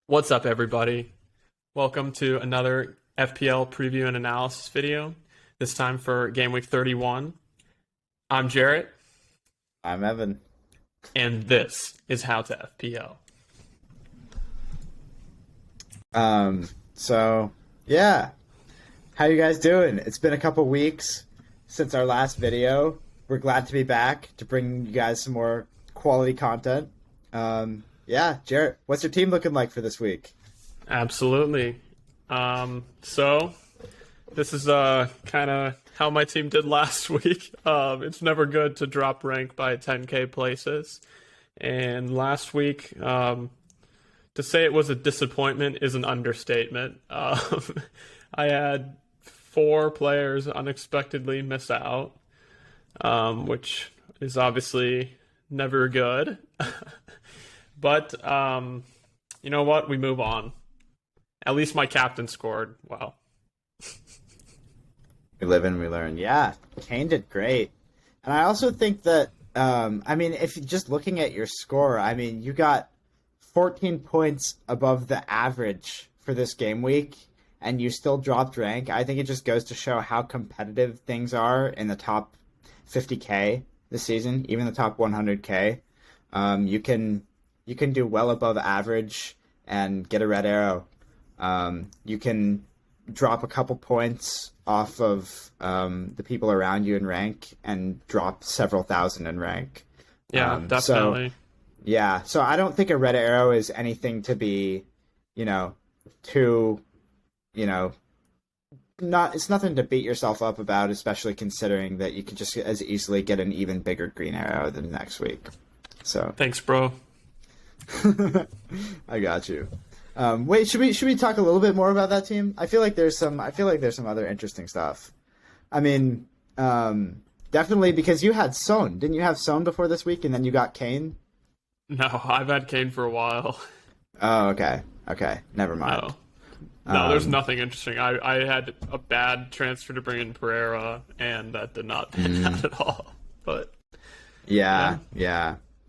What's up, everybody? Welcome to another FPL preview and analysis video, this time for Game Week 31. I'm Jarrett, I'm Evan. and this is How to FPL. Yeah. How you guys doing? It's been a couple weeks since our last video. We're glad to be back to bring you guys some more quality content. Jarrett, what's your team looking like for this week? Absolutely. So this is kind of how my team did last week. It's never good to drop rank by 10k places. And last week, to say it was a disappointment is an understatement. I had 4 players unexpectedly miss out, which is obviously never good. But you know what? We move on. At least my captain scored well. We live and we learn. Yeah, Kane did great. And I also think that, if you're just looking at your score, you got 14 points above the average for this game week, and you still dropped rank. I think it just goes to show how competitive things are in the top 50k this season, even the top 100k. You can do well above average and get a red arrow. You can drop a couple points off of the people around you in rank and drop several thousand in rank. Yeah, definitely. So I don't think a red arrow is anything to be, it's nothing to beat yourself up about, especially considering that you could just as easily get an even bigger green arrow than next week. So Thanks, bro. I got you. Wait, should we talk a little bit more about that team? I feel like there's some other interesting stuff. Definitely because you had Son. Didn't you have Son before this week and then you got Kane? No, I've had Kane for a while. Oh, okay. Okay. Never mind. No, there's nothing interesting. I had a bad transfer to bring in Pereira, and that did not pan out at all. But yeah.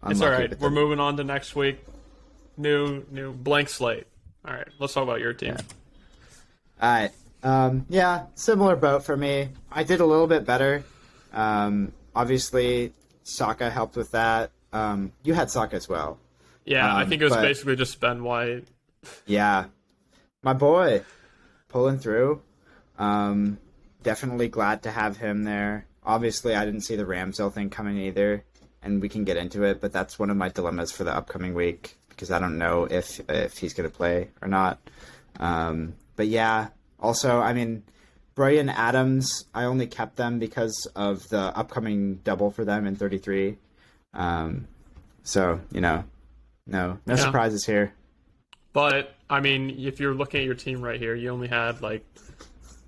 It's all right. We're moving on to next week. New blank slate. All right, let's talk about your team. Yeah. All right. Similar boat for me. I did a little bit better. Obviously, Saka helped with that. You had Saka as well. Yeah, I think it was basically just Ben White. Yeah. My boy, pulling through. Definitely glad to have him there. Obviously, I didn't see the Ramsdale thing coming either, and we can get into it, but that's one of my dilemmas for the upcoming week, because I don't know if he's going to play or not. But yeah, also, Bray and Adams, I only kept them because of the upcoming double for them in 33. So, no surprises here. But, if you're looking at your team right here, you only had,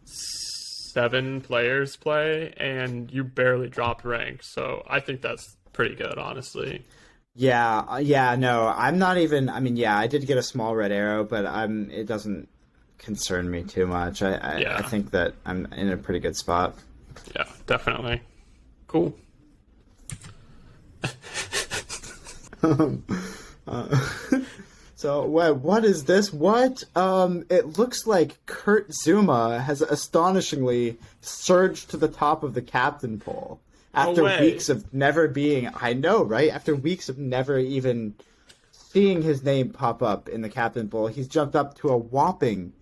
7 players play, and you barely dropped rank. So I think that's pretty good, honestly. No, I'm not even, I did get a small red arrow, but it doesn't concern me too much. I think that I'm in a pretty good spot. Yeah, definitely. Cool. So what is this? What? It looks like Kurt Zuma has astonishingly surged to the top of the captain poll after weeks of never being. I know, right? After weeks of never even seeing his name pop up in the captain poll, he's jumped up to a whopping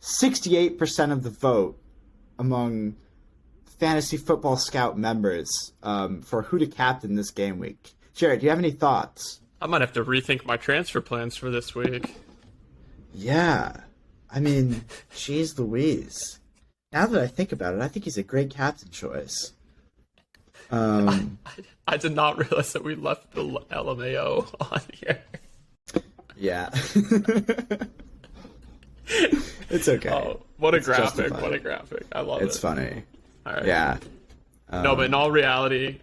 68% of the vote among Fantasy Football Scout members for who to captain this game week. Jared, do you have any thoughts? I might have to rethink my transfer plans for this week. Yeah. Jeez Louise. Now that I think about it, I think he's a great captain choice. I did not realize that we left the LMAO on here. Yeah. It's okay. Oh, what a it's graphic. justified. What a graphic. I love it. It's funny. All right. Yeah. No, but in all reality,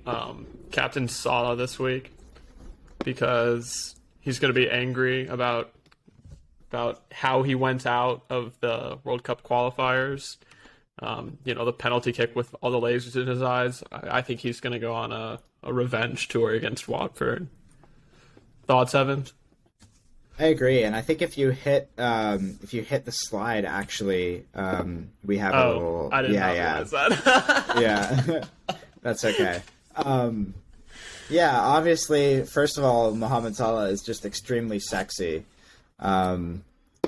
Captain Salah this week, because he's going to be angry about how he went out of the World Cup qualifiers. The penalty kick with all the lasers in his eyes. I think he's going to go on a revenge tour against Watford. Thoughts, Evan? I agree, and I think if you hit the slide, actually, we have a Oh, little I did not yeah realize that. yeah that's okay. Yeah, obviously, first of all, Mohamed Salah is just extremely sexy. Um,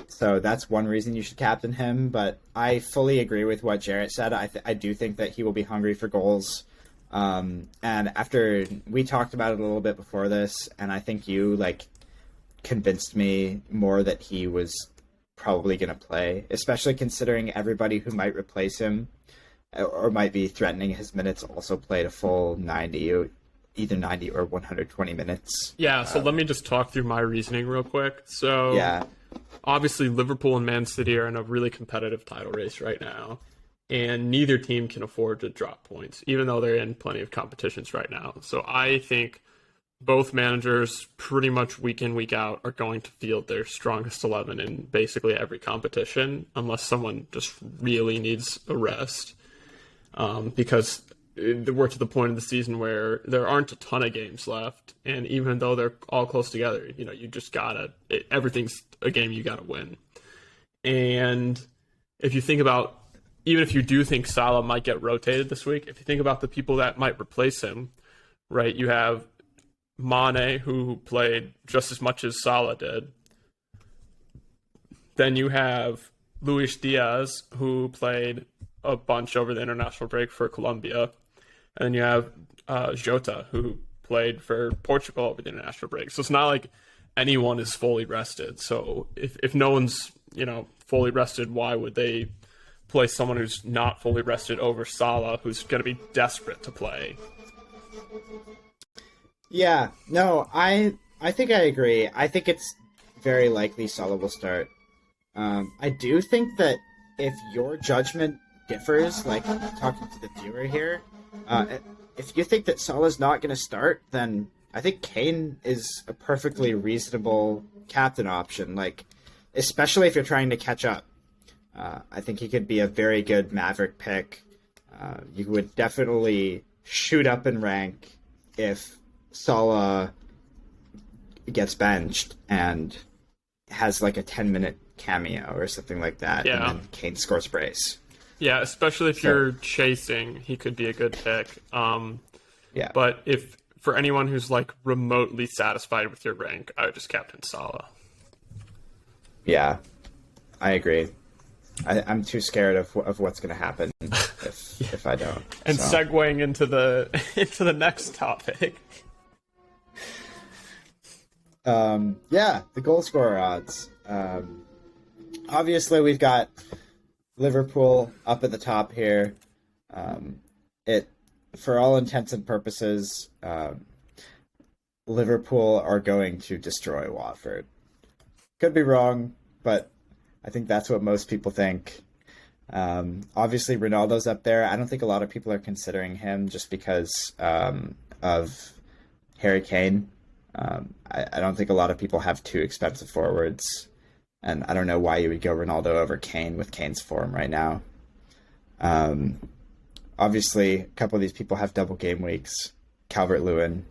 so that's one reason you should captain him. But I fully agree with what Jarrett said. I do think that he will be hungry for goals. And after we talked about it a little bit before this, and I think you convinced me more that he was probably going to play, especially considering everybody who might replace him or might be threatening his minutes also played a full 90, or either 90 or 120 minutes. Yeah, so let me just talk through my reasoning real quick. So, Yeah, obviously, Liverpool and Man City are in a really competitive title race right now, and neither team can afford to drop points, even though they're in plenty of competitions right now. So, I think both managers, pretty much week in, week out, are going to field their strongest 11 in basically every competition, unless someone just really needs a rest. Because we're to the point of the season where there aren't a ton of games left, and even though they're all close together, you just everything's a game you gotta win. And if you think about, even if you do think Salah might get rotated this week, if you think about the people that might replace him, right? You have Mane, who played just as much as Salah did. Then you have Luis Diaz, who played a bunch over the international break for Colombia. And then you have Jota, who played for Portugal over the international break. So it's not like anyone is fully rested. So if no one's, fully rested, why would they play someone who's not fully rested over Salah, who's going to be desperate to play? yeah. No, I think I agree. I think it's very likely Salah will start. I do think that if your judgment differs, like talking to the viewer here, if you think that Salah's not going to start, then I think Kane is a perfectly reasonable captain option. Like, especially if you're trying to catch up, I think he could be a very good Maverick pick. You would definitely shoot up in rank if Salah gets benched and has like a 10-minute cameo or something like that, Yeah. and then Kane scores brace. Yeah, especially if you're chasing, he could be a good pick. Yeah. But if for anyone who's like remotely satisfied with your rank, I would just captain Salah. Yeah, I agree. I'm too scared of what's going to happen if I don't. And so. segueing into the into the next topic. Yeah, the goal scorer odds. Obviously, we've got Liverpool up at the top here. It, for all intents and purposes, Liverpool are going to destroy Watford. Could be wrong, but I think that's what most people think. Obviously, Ronaldo's up there. I don't think a lot of people are considering him just because of Harry Kane. I don't think a lot of people have two expensive forwards, and I don't know why you would go Ronaldo over Kane with Kane's form right now. Obviously, a couple of these people have double game weeks. Calvert-Lewin.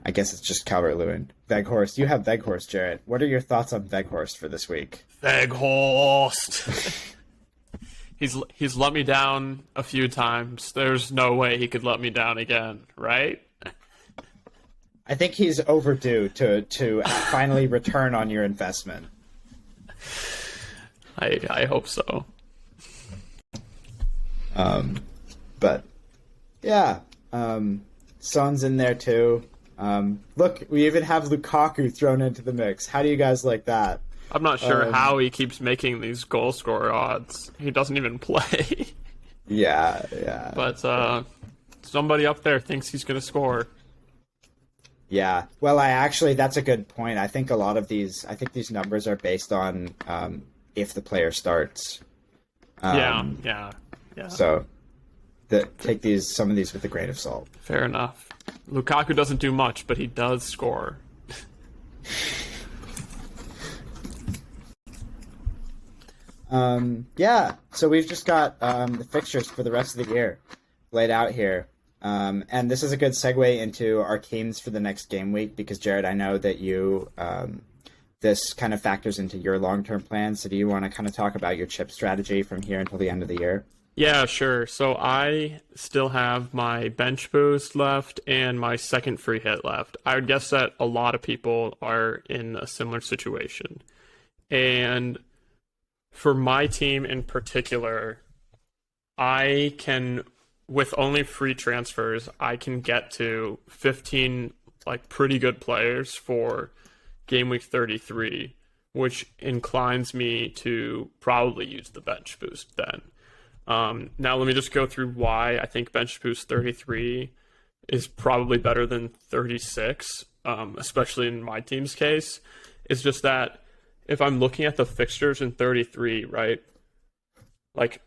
I guess it's just Calvert-Lewin. Weghorst. You have Weghorst, Jarrett. What are your thoughts on Weghorst for this week? Weghorst. He's let me down a few times. There's no way he could let me down again, right? I think he's overdue to finally return on your investment. I hope so. But yeah, Son's in there too. Look, we even have Lukaku thrown into the mix. How do you guys like that? I'm not sure how he keeps making these goal scorer odds. He doesn't even play. Yeah. But somebody up there thinks he's going to score. Yeah. Well, that's a good point. I think these numbers are based on if the player starts. Yeah. So take some of these with a grain of salt. Fair enough. Lukaku doesn't do much, but he does score. Yeah. So we've just got the fixtures for the rest of the year laid out here. And this is a good segue into our teams for the next game week because, Jared, I know that this kind of factors into your long-term plans. So do you want to kind of talk about your chip strategy from here until the end of the year? Yeah, sure. So I still have my bench boost left and my second free hit left. I would guess that a lot of people are in a similar situation. And for my team in particular, I can, with only free transfers, I can get to 15 like pretty good players for game week 33, which inclines me to probably use the bench boost then. Now let me just go through why I think bench boost 33 is probably better than 36, especially in my team's case. It's just that if I'm looking at the fixtures in 33, right, like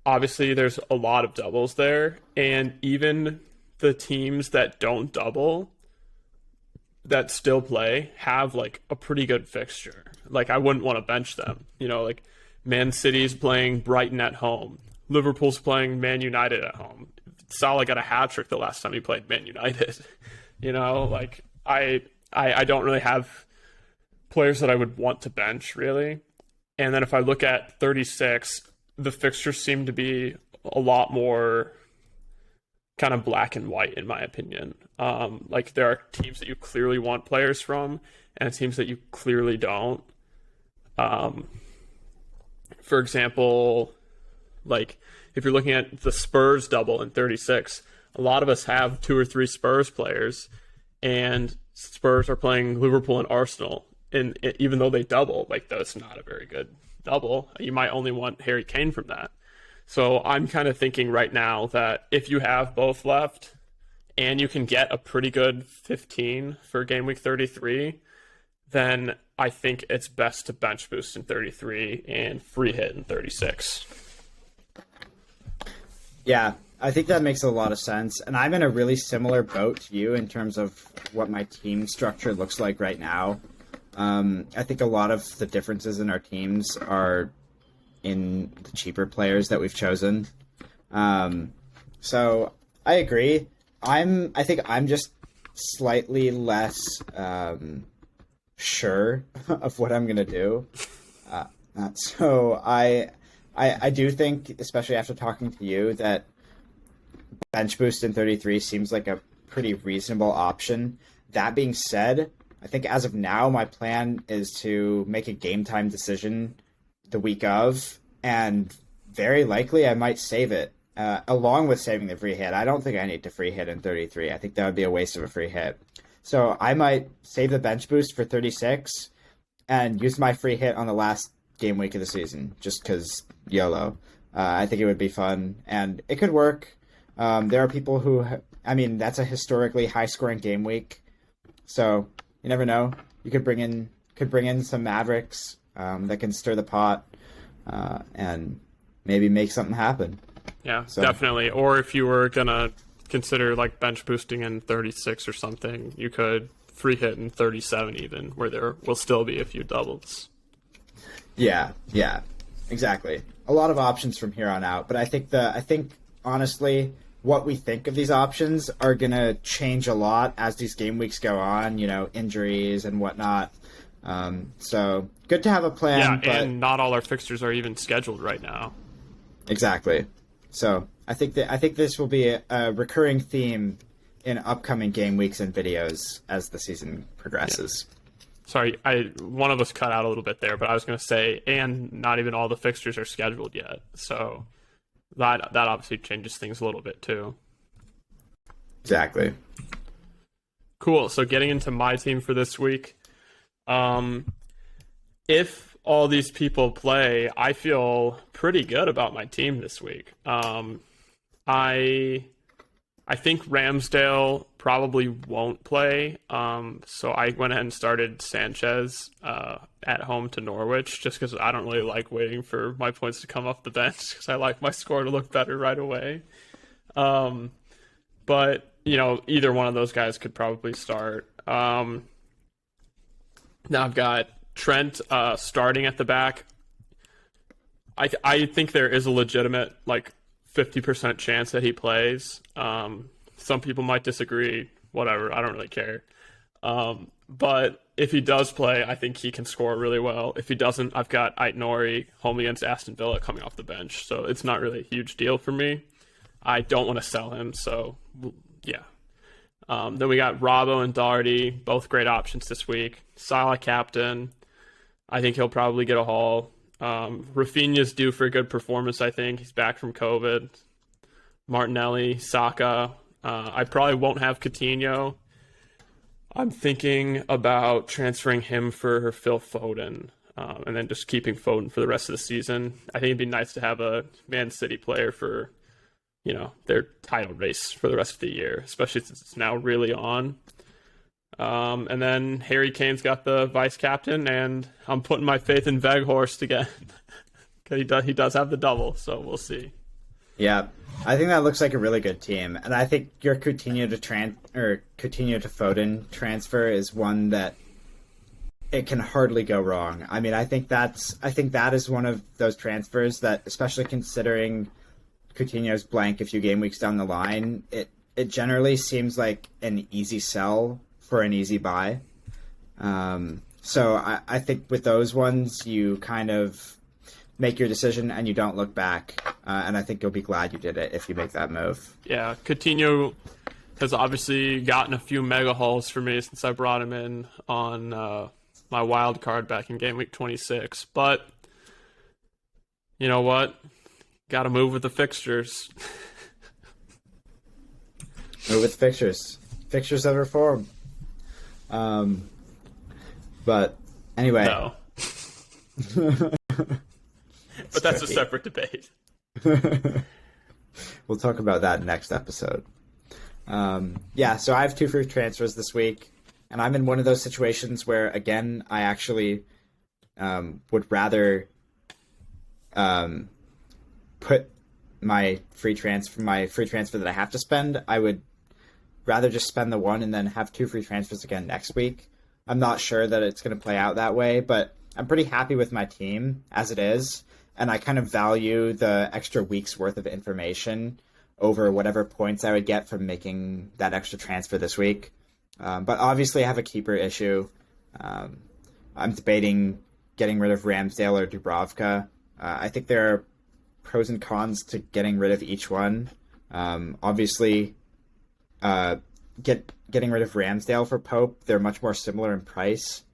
obviously there's a lot of doubles there, and even the teams that don't double that still play have like a pretty good fixture. Like I wouldn't want to bench them. Like Man City's playing Brighton at home. Liverpool's playing Man United at home. Salah got a hat trick the last time he played Man United. Like I don't really have players that I would want to bench really. And then if I look at 36, the fixtures seem to be a lot more kind of black and white in my opinion. Like there are teams that you clearly want players from and teams that you clearly don't. For example, like if you're looking at the Spurs double in 36, a lot of us have 2 or 3 Spurs players, and Spurs are playing Liverpool and Arsenal. And even though they double, like that's not a very good double. You might only want Harry Kane from that. So I'm kind of thinking right now that if you have both left and you can get a pretty good 15 for game week 33, then I think it's best to bench boost in 33 and free hit in 36. Yeah, I think that makes a lot of sense. And I'm in a really similar boat to you in terms of what my team structure looks like right now. I think a lot of the differences in our teams are in the cheaper players that we've chosen. So I agree. I think I'm just slightly less sure of what I'm gonna do. So I do think, especially after talking to you, that bench boost in 33 seems like a pretty reasonable option. That being said, I think as of now, my plan is to make a game time decision the week of, and very likely I might save it, along with saving the free hit. I don't think I need to free hit in 33. I think that would be a waste of a free hit. So I might save the bench boost for 36 and use my free hit on the last game week of the season, just because YOLO. I think it would be fun, and it could work. There are people who, that's a historically high-scoring game week, so you never know. You could bring in some Mavericks that can stir the pot and maybe make something happen. Yeah, so. Definitely. Or if you were gonna consider like bench boosting in 36 or something, you could free hit in 37 even, where there will still be a few doubles. Yeah, exactly. A lot of options from here on out, but I think honestly, what we think of these options are gonna change a lot as these game weeks go on. Injuries and whatnot. So good to have a plan. Yeah, but... and not all our fixtures are even scheduled right now. Exactly. So I think this will be a recurring theme in upcoming game weeks and videos as the season progresses. Yeah. Sorry, one of us cut out a little bit there, but I was going to say, and not even all the fixtures are scheduled yet. So that obviously changes things a little bit too. Exactly. Cool. So getting into my team for this week, if all these people play, I feel pretty good about my team this week. I think Ramsdale probably won't play, so I went ahead and started Sanchez at home to Norwich, just because I don't really like waiting for my points to come off the bench, because I like my score to look better right away. But, either one of those guys could probably start. Now I've got Trent starting at the back. I think there is a legitimate, 50% chance that he plays. Some people might disagree. Whatever, I don't really care. But if he does play, I think he can score really well. If he doesn't, I've got Ait-Nouri home against Aston Villa coming off the bench, so it's not really a huge deal for me. I don't want to sell him, so yeah. Then we got Robbo and Doherty, both great options this week. Salah captain. I think he'll probably get a haul. Rafinha's due for a good performance, I think. He's back from COVID. Martinelli, Saka. I probably won't have Coutinho. I'm thinking about transferring him for Phil Foden, and then just keeping Foden for the rest of the season. I think it'd be nice to have a Man City player for, their title race for the rest of the year, especially since it's now really on. And then Harry Kane's got the vice captain, and I'm putting my faith in Weghorst again because he does have the double, so we'll see. Yeah, I think that looks like a really good team, and I think your Coutinho to Foden transfer is one that it can hardly go wrong. I mean, I think that is one of those transfers that, especially considering Coutinho's blank a few game weeks down the line, it generally seems like an easy sell for an easy buy. So I think with those ones, you kind of make your decision and you don't look back. And I think you'll be glad you did it if you make that move. Yeah, Coutinho has obviously gotten a few mega hauls for me since I brought him in on my wild card back in game week 26. But you know what? Got to move with the fixtures. Move with fixtures. Fixtures of reform. But anyway. No. But that's a separate debate. We'll talk about that next episode. So I have 2 free transfers this week, and I'm in one of those situations where, again, I actually would rather put my free transfer that I have to spend. I would rather just spend the one and then have 2 free transfers again next week. I'm not sure that it's going to play out that way, but I'm pretty happy with my team as it is. And I kind of value the extra week's worth of information over whatever points I would get from making that extra transfer this week. But obviously I have a keeper issue. I'm debating getting rid of Ramsdale or Dubravka. I think there are pros and cons to getting rid of each one. Obviously, getting rid of Ramsdale for Pope, they're much more similar in price.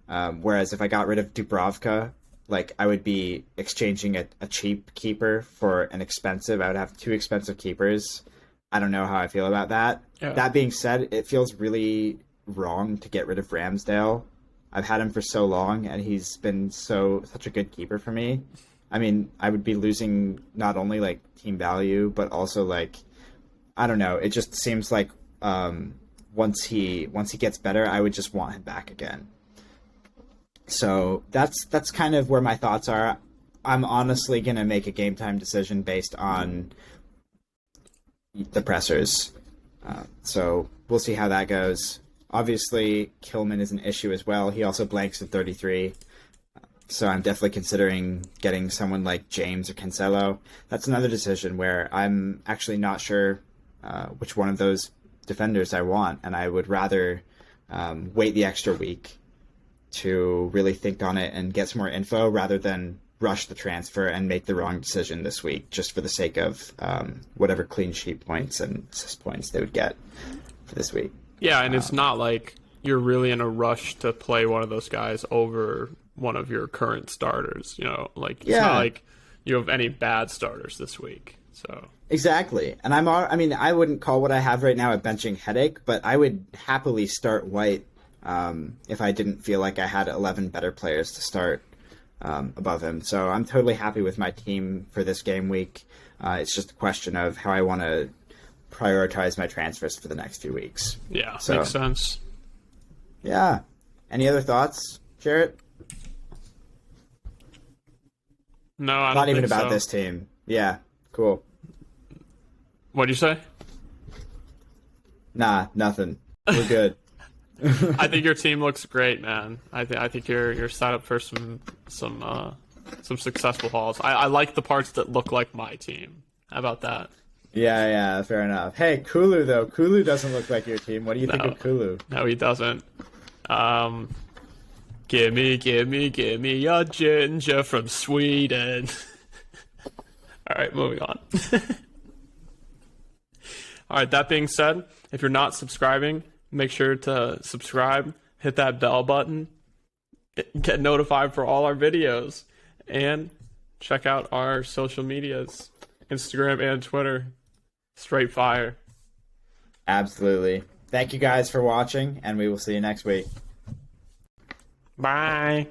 Whereas if I got rid of Dubravka, I would be exchanging a cheap keeper for an expensive. I would have 2 expensive keepers. I don't know how I feel about that. Yeah. That being said, it feels really wrong to get rid of Ramsdale. I've had him for so long, and he's been such a good keeper for me. I mean, I would be losing not only team value, but also I don't know. It just seems like once he gets better, I would just want him back again. So that's kind of where my thoughts are. I'm honestly going to make a game time decision based on the pressers. So we'll see how that goes. Obviously, Kilman is an issue as well. He also blanks at 33. So I'm definitely considering getting someone like James or Cancelo. That's another decision where I'm actually not sure which one of those defenders I want, and I would rather wait the extra week to really think on it and get some more info rather than rush the transfer and make the wrong decision this week just for the sake of whatever clean sheet points and assist points they would get for this week. Yeah, and it's not like you're really in a rush to play one of those guys over one of your current starters. It's not like you have any bad starters this week. So exactly, and I wouldn't call what I have right now a benching headache, but I would happily start White if I didn't feel like I had 11 better players to start above him. So I'm totally happy with my team for this game week. It's just a question of how I want to prioritize my transfers for the next few weeks. Yeah, makes sense. Yeah. Any other thoughts, Jarrett? No, I don't Not even think about so. this team. Yeah, cool. What'd you say? Nah, nothing. We're good. I think your team looks great, man. I think you're set up for some successful hauls. I like the parts that look like my team. How about that? Yeah, fair enough. Hey, Kulu though. Kulu doesn't look like your team. What do you think No. of Kulu? No, he doesn't. Gimme, gimme, gimme a ginger from Sweden. All right, moving on. All right, that being said, if you're not subscribing, make sure to subscribe, hit that bell button, get notified for all our videos, and check out our social medias, Instagram and Twitter. Straight fire. Absolutely. Thank you guys for watching, and we will see you next week. Bye.